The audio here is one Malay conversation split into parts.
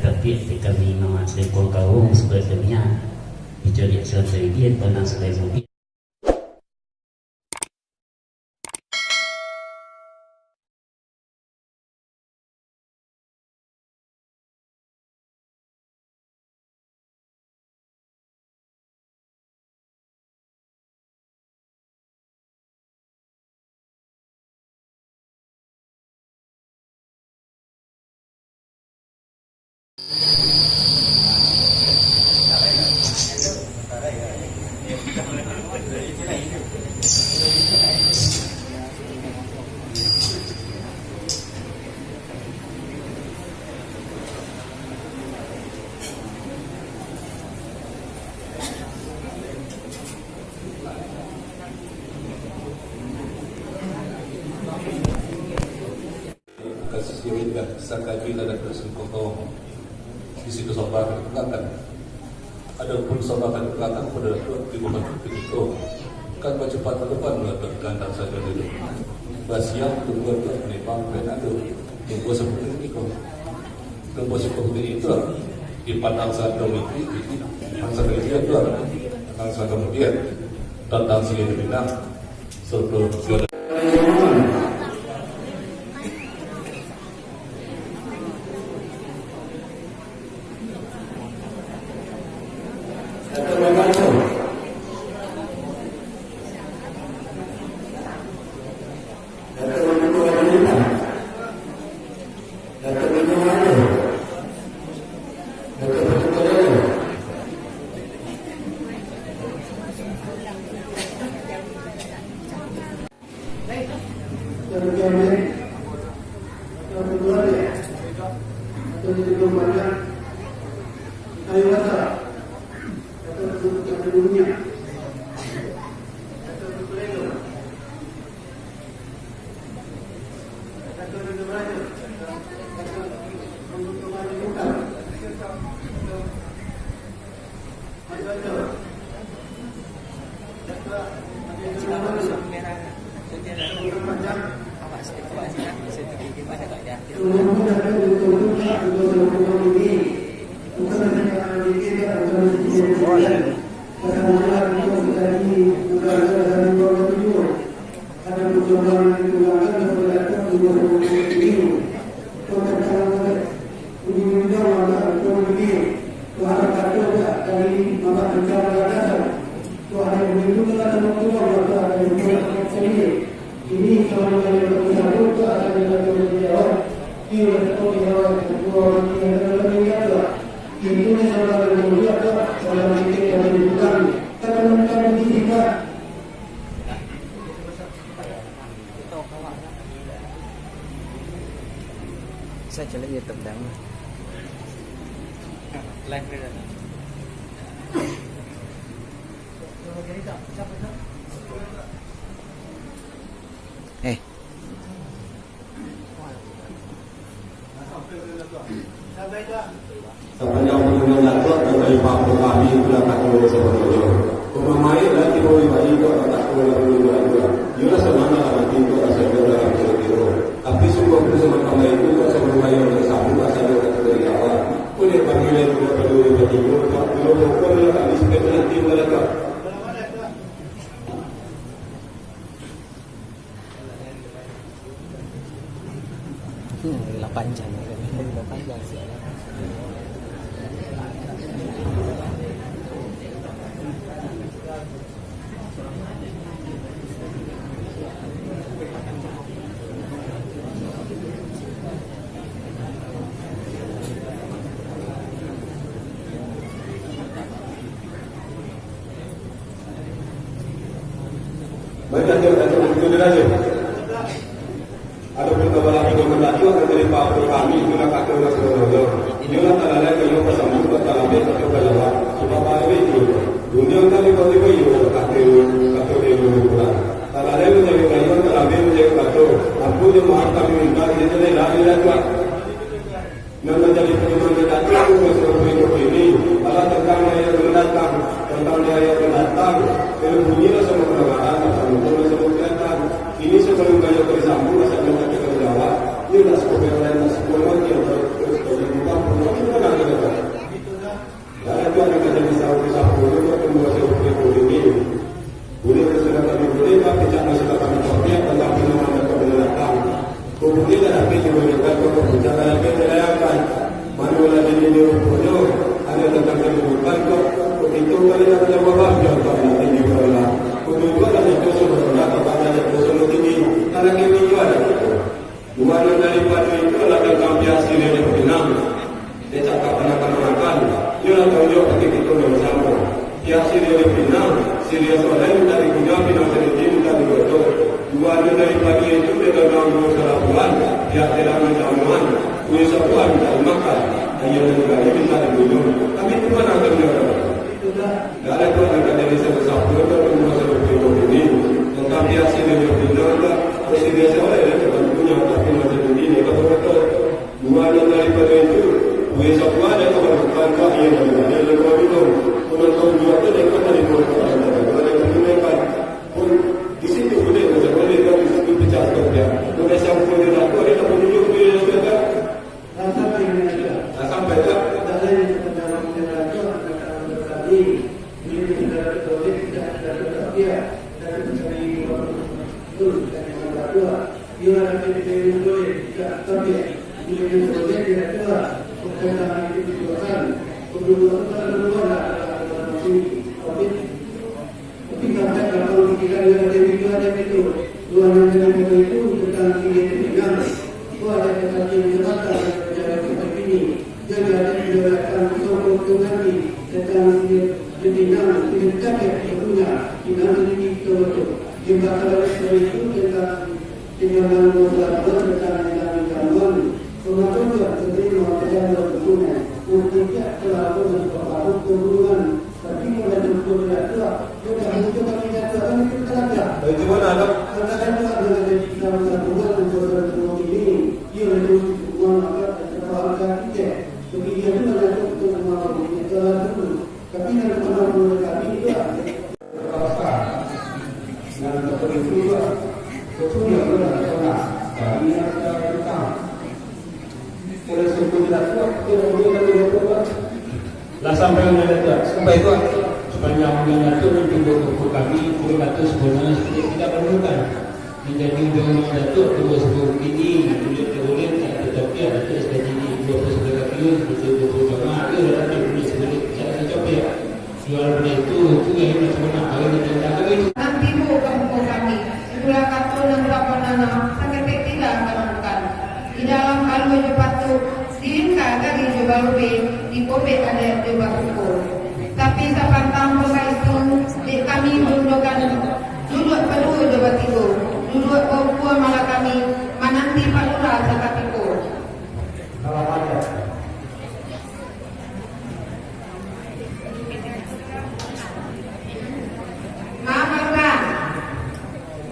terbiak di kami nama selekol kawung sebetulnya dijadikan selesai dia pernah selesai. Sehingga sakabila dan bersentuh di situ sobat belakang. Ada pun sobat belakang pada di rumah itu kan cepat ke depan bergantar saja dulu. Basiang tunggu menimang penado tunggu seperti itu. Tunggu seperti itu di pandang saat itu masa kerja itu masa kemudian tentang sini bintang sebelum juara. Saya channel YouTube đang live bây giờ. Eh. Sepanjang mengenal Tuhan dari Pak Kami sudah tak boleh seperti pemain dan tiba bagi itu tak boleh dua. Jika sebenarnya nanti itu asal dalam itu. Tapi sungguh bersama itu sebelum yang bersambung asal dari awal. Punya panggilan juga perlu bagi itu. Kalau pokoknya kami seperti nanti mereka. Panjang sih. Baik, ada perkara lagi dokumentasi dari Pak Kami sudah kakek sudah selesai. Inilah tanda kalau bersambung ke dalam itu kalau supaya itu dunia kali kali itu kakek itu bukan. Tanda itu jadi kalau dalam itu jadi kakek. Aku je mahal kami minta itu jadi lagi lagi. Nama jadi penyemang kita itu sesuatu ini. Allah tentang yang mendatang, kalau bunyilah semua perkataan, semua kelihatan. Ini sebelum kaya bersambung, masa kita jawab, ini adalah sebuah lain, sebuah lagi yang terus dibuka, pihak Syria di final, Syria soalnya minta dikunyah, final sendiri minta digotok. Dua ada dari pagi itu mereka dalam dua sarapan, pihak dalam jamuan, kuih sapuan minta dimakan, hanya juga minta dikunyah. Tapi itu mana kerja orang? Tidak ada tuan yang ada di sana sapu atau rumah satu pintu ini. Tentang pihak Syria di final, atau Syria soalnya tidak punya tapi macam ini. Kata-kata dua ada daripada itu, kuih sapuan atau bukan kah yang ada lebih itu. Penonton juga tu mereka dari kota ada mereka pun di situ boleh macam mereka di situ pecah dia. Mereka siapa dia nak ada tak menunjuk dia juga. Sampai tak dalam dalam itu akan tadi ini tidak boleh tidak dia dan mencari itu dan kedua dia akan boleh tidak tapi ini boleh tidak ada bukan itu ditujukan kedua tapi kalau kita lihat itu dua negara itu tentang kepentingan itu ada tentang jabatan negara ini jadi ada jabatan kepentingan tentang kepentingan kita punya kita ini itu jabatan itu tentang kepentingan negara tentang kepentingan pengaturan tentang masalah hukumnya untuk melakukan peraturan tapi pada bentuk itu kita harus mengingatkan itu saja. Bagaimana ada? Katakan itu ada di dalam satuan untuk ini, ia itu uang agak kita. Tapi dia itu ada untuk melakukan itu. Tapi yang perlu kami itu kawasan dan untuk itu juga betul yang benar. Kami ada utang. Oleh sebab itu kita boleh berbuat. Lah sampai yang ada sampai itu sepanjang yang itu untuk kami kurang atas sebenarnya tidak perlukan menjadi undang-undang datuk dua sebelum ini boleh tetapi ada SDG 29 kilo betul-betul jamaah itu ada di sebelum cara coba ya jual benda itu yang macam mana kalau ditentang itu nanti bu kami itulah kartu dan berapa nana sangat tidak akan di dalam alur jepatu diingat dari coba lebih di kopi ada coba ukur tapi sapantang boga itu di kami duduk perlu coba tidur duduk ukur malah kami menanti Pak Lurah cakap tidur maaf Pak Lurah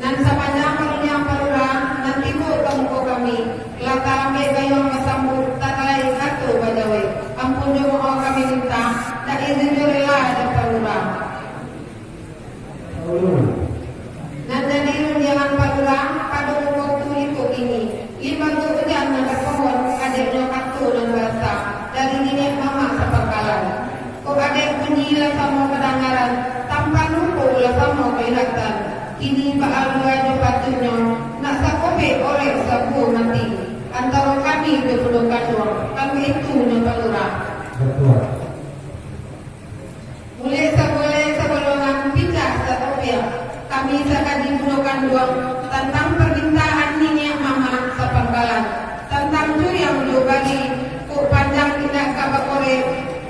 dan sepanjang perlunya Pak Lurah nanti bu kamu kami laka ambil gayung kesambut tak lain satu bajawai ampun doa kami minta tak izin rela ada Pak Lurah dan jadi jangan Pak Lurah pada waktu itu ini 5 hujan ada pohon adiknya kartu dan bahasa dari nenek mama sepakalan kok adik bunyi lah sama kedengaran tanpa lupa lah sama kelihatan kini Pak Alua jepatunya nak sakobe oleh sabu mati antara kami berpelukan doang kami itu Pak Lurah boleh sebelum pindah setopia kami akan diperlukan doang tentang permintaan nenek mama sepanggalan tentang curiang bagi kok panjang tidak kabar kore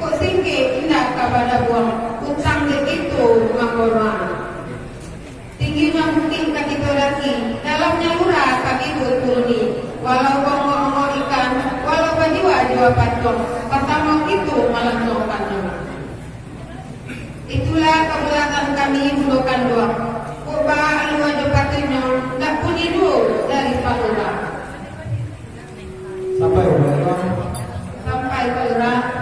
kok singke tidak kabar buang utang begitu mangkorma tingginya mungkin kaki lagi dalamnya Lurah kaki turuni walau ngomong ikan walau jiwa pancong pertama itu malah pancong itulah keberatan kami bukan doang Kuba Alua Jepatinya tak punya dulu dari Pak Lurah sampai Pak Lurah